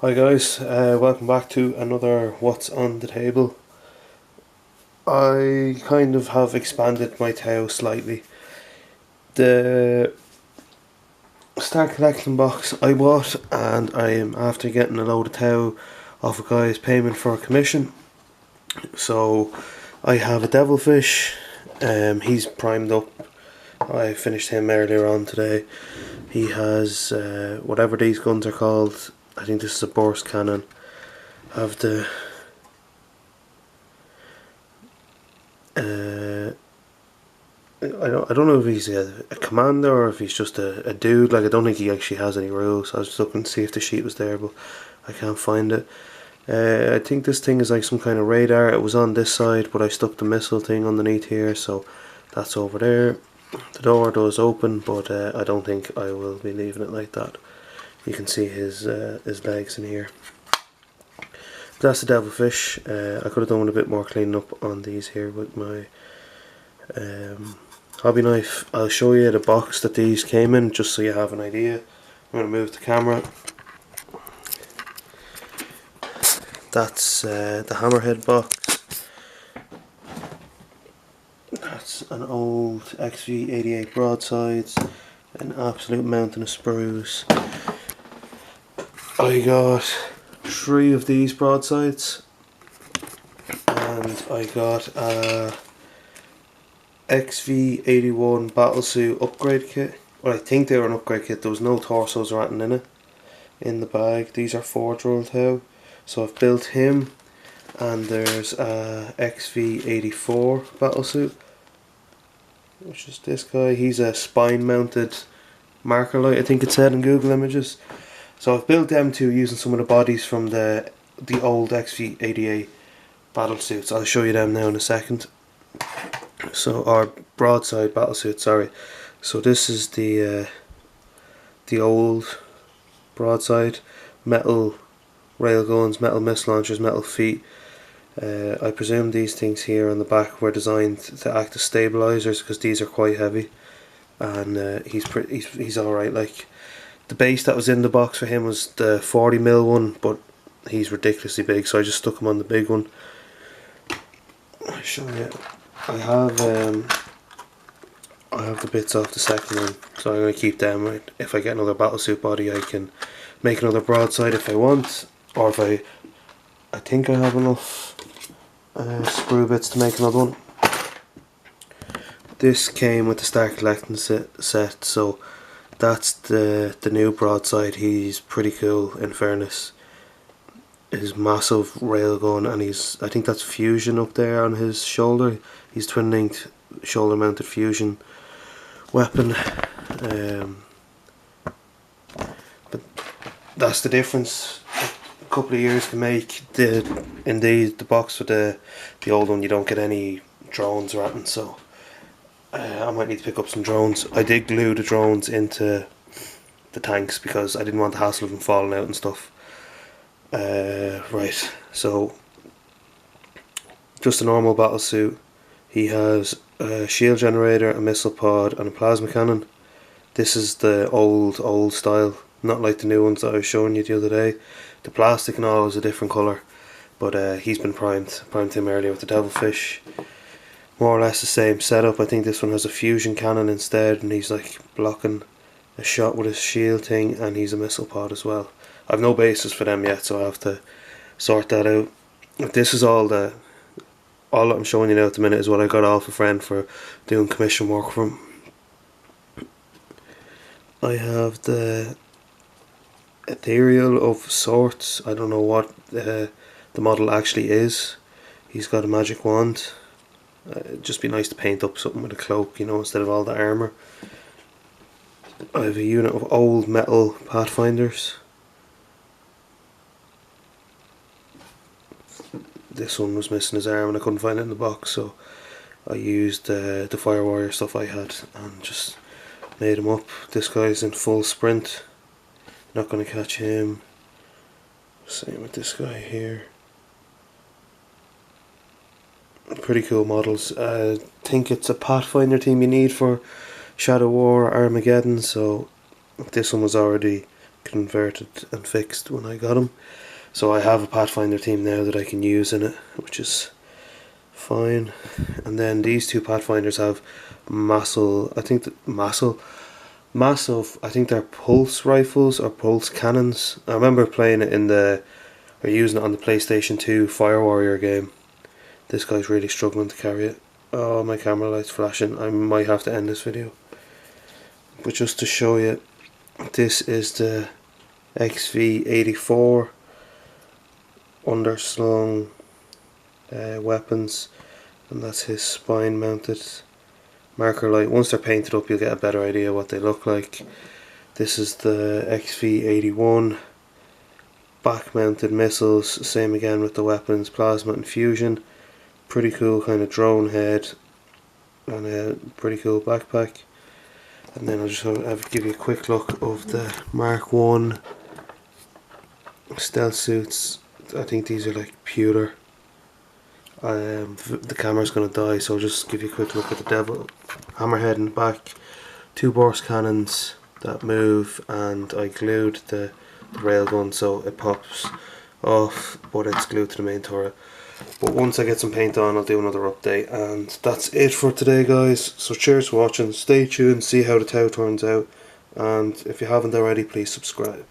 Hi guys, welcome back to another What's on the Table. I kind of have expanded my tale slightly. The Start Collecting box I bought, and I am after getting a load of tau off a guy's payment for a commission. So I have a devilfish, he's primed up. I finished him earlier on today. He has whatever these guns are called. I think this is a burst cannon. I have the I don't know if he's a commander or if he's just a dude. Like, I don't think he actually has any rules. I was just looking to see if the sheet was there, but I can't find it. I think this thing is like some kind of radar. It was on this side, but I stuck the missile thing underneath here, so that's over there. The door does open, but I don't think I will be leaving it like that. You can see his legs in here. But that's the devilfish. I could have done a bit more cleaning up on these here with my hobby knife. I'll show you the box that these came in, just so you have an idea. I'm going to move the camera. That's the Hammerhead box. That's an old XV88 broadsides, an absolute mountain of sprues. I got 3 of these broadsides, and I got a XV81 battlesuit upgrade kit. Well, I think they were an upgrade kit. There was no torsos or anything in it in the bag. These are forge rolled tau. So I've built him, and there's a XV84 battlesuit, which is this guy. He's a spine mounted marker light, I think it said in Google Images. So I've built them two using some of the bodies from the old XV88 battlesuits. I'll show you them now in a second. So our broadside battlesuit, sorry. So this is the old broadside, metal railguns, metal missile launchers, metal feet. I presume these things here on the back were designed to act as stabilizers because these are quite heavy, and he's all right. Like, the base that was in the box for him was the 40mm one, but he's ridiculously big, so I just stuck him on the big one. I'll show you. I have the bits off the second one, so I'm going to keep them. Right? If I get another battlesuit body, I can make another broadside if I want, or if I think I have enough sprue bits to make another one. This came with the Start Collecting set, so that's the new broadside. He's pretty cool, in fairness. His massive railgun, and I think that's fusion up there on his shoulder. He's twin linked shoulder mounted fusion weapon. But that's the difference a couple of years can make. The box with the old one, you don't get any drones or anything, so I might need to pick up some drones. I did glue the drones into the tanks because I didn't want the hassle of them falling out and stuff. Right, so just a normal battle suit. He has a shield generator, a missile pod, and a plasma cannon. This is the old style, not like the new ones that I was showing you the other day. The plastic and all is a different colour, but he's been primed him earlier with the devilfish. More or less the same setup. I think this one has a fusion cannon instead, and he's like blocking a shot with his shield thing, and he's a missile pod as well. I've no bases for them yet, so I have to sort that out. This is all that I'm showing you now at the minute is what I got off a friend for doing commission work for him. I have the ethereal of sorts. I don't know what the model actually is. He's got a magic wand. It'd just be nice to paint up something with a cloak, you know, instead of all the armour. I have a unit of old metal Pathfinders. This one was missing his arm and I couldn't find it in the box, so I used the Fire Warrior stuff I had and just made him up. This guy's in full sprint, not going to catch him. Same with this guy here. Pretty cool models. I think it's a Pathfinder team you need for Shadow War or Armageddon, so this one was already converted and fixed when I got them. So I have a Pathfinder team now that I can use in it, which is fine. And then these two Pathfinders have massive, I think they're pulse rifles or pulse cannons. I remember playing it or using it on the PlayStation 2 Fire Warrior game. This guy's really struggling to carry it. Oh, my camera light's flashing. I might have to end this video. But just to show you, this is the XV84 underslung weapons, and that's his spine mounted marker light. Once they're painted up, you'll get a better idea what they look like. This is the XV81 back mounted missiles, same again with the weapons, plasma and fusion. Pretty cool kind of drone head and a pretty cool backpack. And then I'll just give you a quick look of the Mark 1 stealth suits. I think these are like pewter. The camera's going to die, so I'll just give you a quick look at the Devil hammerhead in the back. 2 burst cannons that move, and I glued the railgun so it pops off, but it's glued to the main turret. But once I get some paint on, I'll do another update, and that's it for today, guys. So cheers for watching, stay tuned, see how the Tau turns out, and if you haven't already, please subscribe.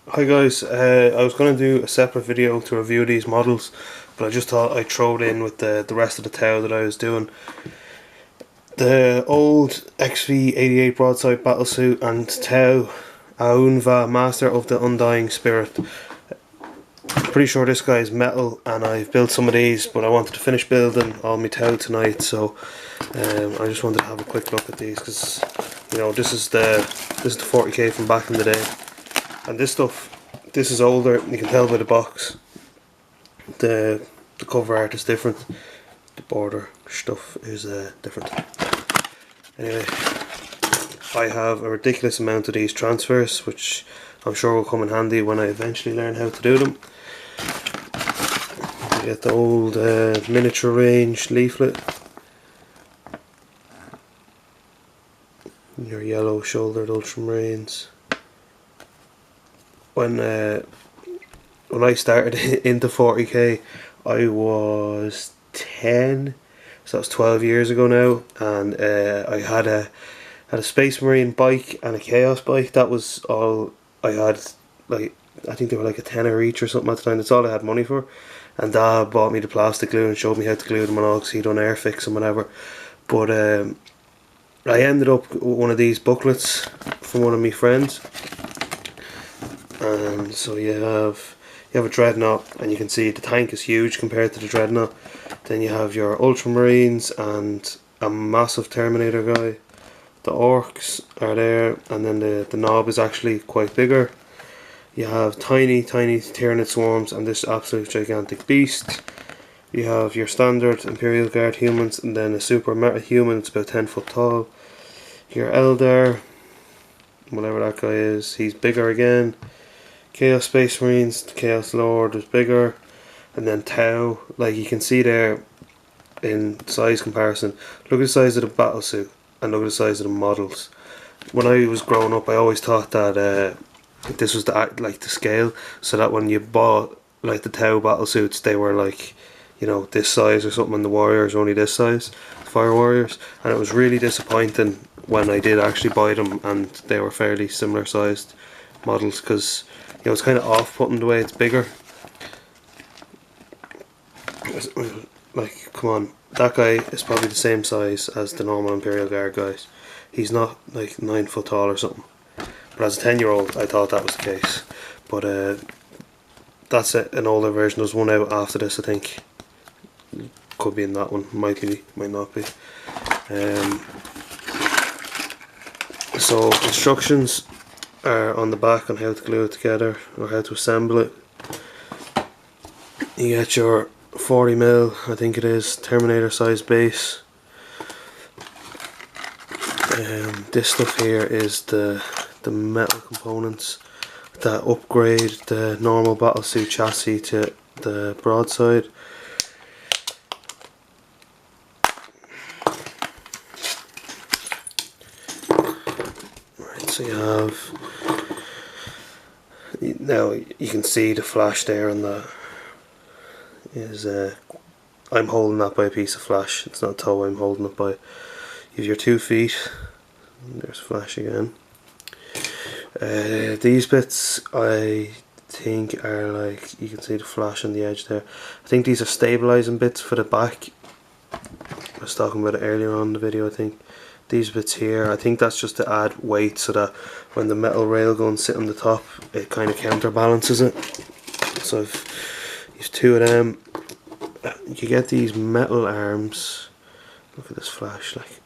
Hi guys, I was going to do a separate video to review these models, but I just thought I'd throw it in with the rest of the Tau that I was doing. The old XV88 broadside battlesuit and Tau Aunva Master of the Undying Spirit. Pretty sure this guy is metal, and I've built some of these, but I wanted to finish building all my Tau tonight, so I just wanted to have a quick look at these, because you know, this is the 40k from back in the day, and this is older. You can tell by the box. The cover art is different. The border stuff is different. Anyway, I have a ridiculous amount of these transfers, which I'm sure will come in handy when I eventually learn how to do them. You get the old miniature range leaflet, your yellow shouldered Ultramarines. When I started into 40k, I was 10, so that's 12 years ago now, and I had a Space Marine bike and a Chaos bike. That was all I had. Like, I think they were like a tenner each or something at the time. That's all I had money for. And Dad bought me the plastic glue and showed me how to glue them and all, because he'd done Airfix and whatever. But I ended up with one of these booklets from one of my friends. And so you have a Dreadnought, and you can see the tank is huge compared to the Dreadnought. Then you have your Ultramarines and a massive Terminator guy. The Orcs are there, and then the Nob is actually quite bigger. You have tiny Tyranid swarms and this absolute gigantic beast. You have your standard Imperial Guard humans, and then a super meta human. It's about 10 foot tall. Your Eldar, whatever that guy is, he's bigger again. Chaos Space Marines, the Chaos Lord is bigger. And then Tau, like you can see there in size comparison. Look at the size of the battlesuit and look at the size of the models. When I was growing up, I always thought that this was the scale, so that when you bought like the Tau battlesuits, they were like, you know, this size or something, and the Warriors were only this size, the Fire Warriors. And it was really disappointing when I did actually buy them and they were fairly similar sized models, because you know, it's kind of off-putting the way it's bigger. Like, come on, that guy is probably the same size as the normal Imperial Guard guys. He's not like 9 foot tall or something. But as a 10-year-old, I thought that was the case. But that's an older version. There's one out after this, I think. Could be in that one, might be, might not be. So instructions are on the back on how to glue it together or how to assemble it. You get your 40mm, I think it is, Terminator size base. This stuff here is the metal components that upgrade the normal battlesuit chassis to the broadside. Right, So you have, now you can see the flash there, and that is I'm holding that by a piece of flash. It's not a toe I'm holding it by. You have your 2 feet. There's flash again. These bits I think are like, you can see the flash on the edge there. I think these are stabilizing bits for the back. I was talking about it earlier on in the video. I think these bits here, I think that's just to add weight so that when the metal railguns sit on the top, it kind of counterbalances it. So I've used 2 of them. You get these metal arms. Look at this flash, like.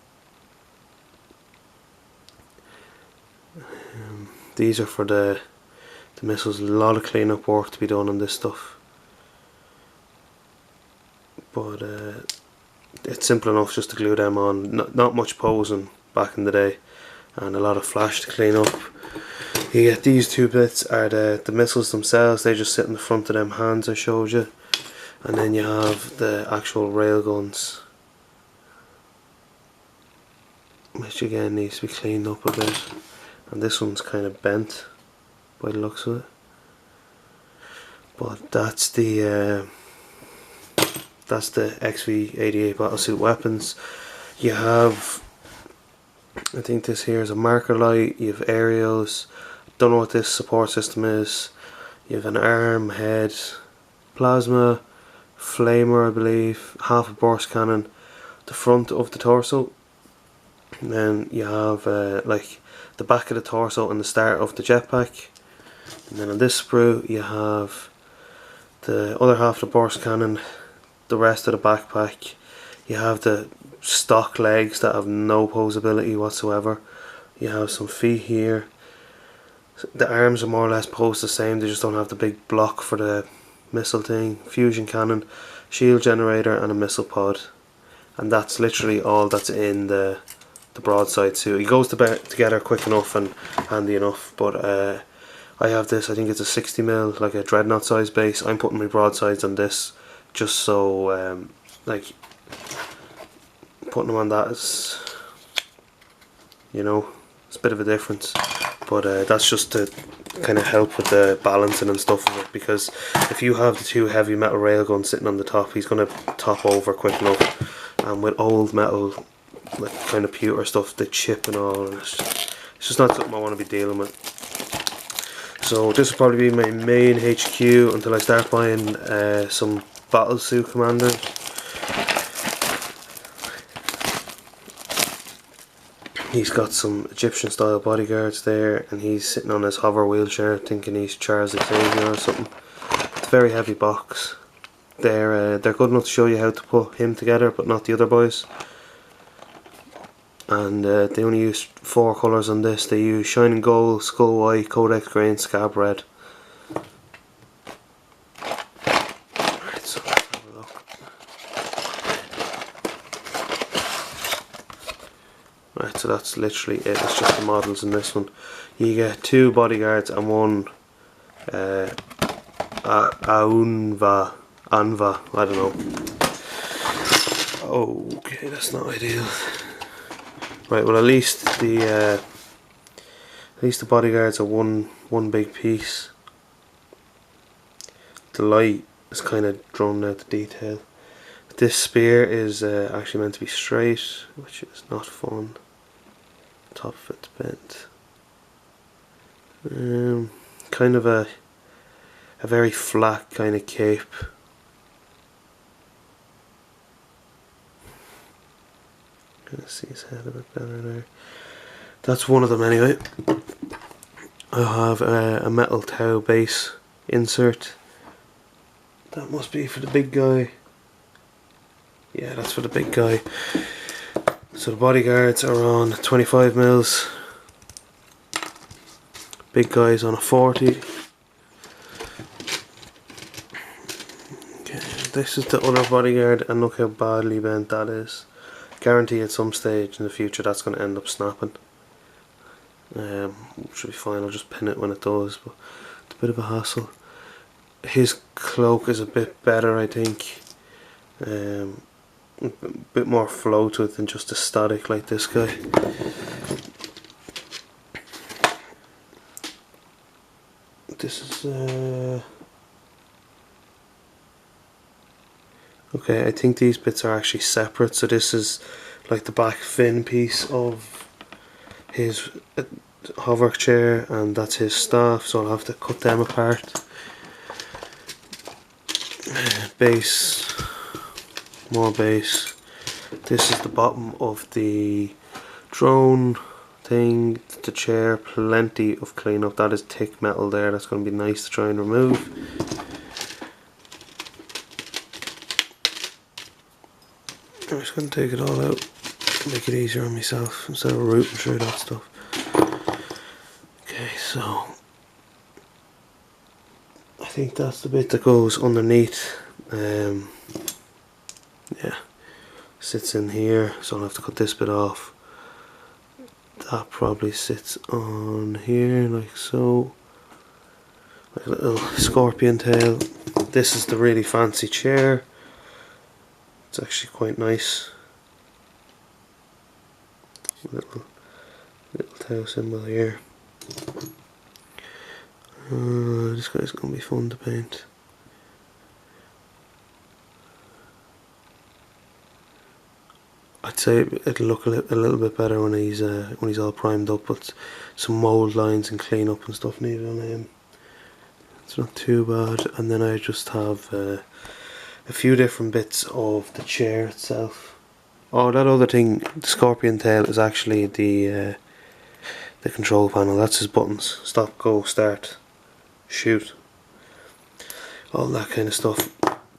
These are for the missiles. A lot of cleanup work to be done on this stuff, but it's simple enough just to glue them on. Not much posing back in the day, and a lot of flash to clean up. You get these 2 bits are the missiles themselves. They just sit in the front of them hands I showed you, and then you have the actual railguns, which again needs to be cleaned up a bit. And this one's kind of bent by the looks of it, but that's the XV-88 battlesuit weapons. You have, I think this here is a marker light. You have aerials. Don't know what this support system is. You have an arm, head, plasma, flamer, I believe, half a burst cannon, the front of the torso, and then you have like the back of the torso and the start of the jetpack. And then on this sprue you have the other half of the burst cannon, the rest of the backpack. You have the stock legs that have no posability whatsoever. You have some feet here. The arms are more or less posed the same, they just don't have the big block for the missile thing. Fusion cannon, shield generator and a missile pod. And that's literally all that's in the broadside suit. It goes together quick enough and handy enough, but I have this, I think it's a 60mm, like a dreadnought size base. I'm putting my broadsides on this just so like putting them on that is, you know, it's a bit of a difference, but that's just to kind of help with the balancing and stuff of it, because if you have the 2 heavy metal railguns sitting on the top, he's going to top over quick enough, and with old metal like kind of pewter stuff, they chip and all, and it's just not something I want to be dealing with. So this will probably be my main HQ until I start buying some battlesuit commanders. He's got some Egyptian style bodyguards there, and he's sitting on his hover wheelchair thinking he's Charles Xavier or something. It's a very heavy box. They're good enough to show you how to put him together, but not the other boys. And they only use 4 colours on this. They use Shining Gold, Skull White, Codex Grey and Scab Red. Right, so let's have a look. Right, so that's literally it. It's just the models in this one. You get 2 bodyguards and 1 Anva, I don't know. Okay, that's not ideal. Right, well at least the bodyguards are one big piece. The light is kind of drawn out the detail. This spear is actually meant to be straight, which is not fun. Top of it's bent. Kind of a very flat kind of cape. Gonna see his head a bit better there. That's one of them anyway. I have a metal Tau base insert. That must be for the big guy. Yeah, that's for the big guy. So the bodyguards are on 25mm. Big guy's on a 40. Okay, this is the other bodyguard, and look how badly bent that is. Guarantee at some stage in the future that's going to end up snapping. Should be fine, I'll just pin it when it does, but it's a bit of a hassle. His cloak is a bit better, I think. A bit more flow to it than just a static like this guy. this is okay, I think these bits are actually separate, so this is like the back fin piece of his hover chair, and that's his staff, so I'll have to cut them apart. Base, more base. This is the bottom of the drone thing, the chair, plenty of cleanup. That is thick metal there, that's going to be nice to try and remove. I'm just going to take it all out, make it easier on myself instead of rooting through that stuff. Okay, so I think that's the bit that goes underneath. Yeah, sits in here, so I'll have to cut this bit off. That probably sits on here like so, like a little scorpion tail. This is the really fancy chair. It's actually quite nice. Little tail symbol here. This guy's gonna be fun to paint. I'd say it'll look a little bit better when he's all primed up, but some mould lines and clean up and stuff needed on him. It's not too bad. And then I just have a few different bits of the chair itself. Oh, that other thing, the scorpion tail, is actually the control panel. That's his buttons: stop, go, start, shoot, all that kind of stuff.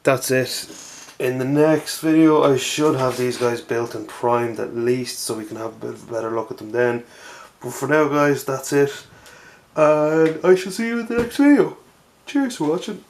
That's it. In the next video I should have these guys built and primed at least, so we can have a bit of a better look at them then. But for now guys, that's it, and I shall see you in the next video. Cheers for watching.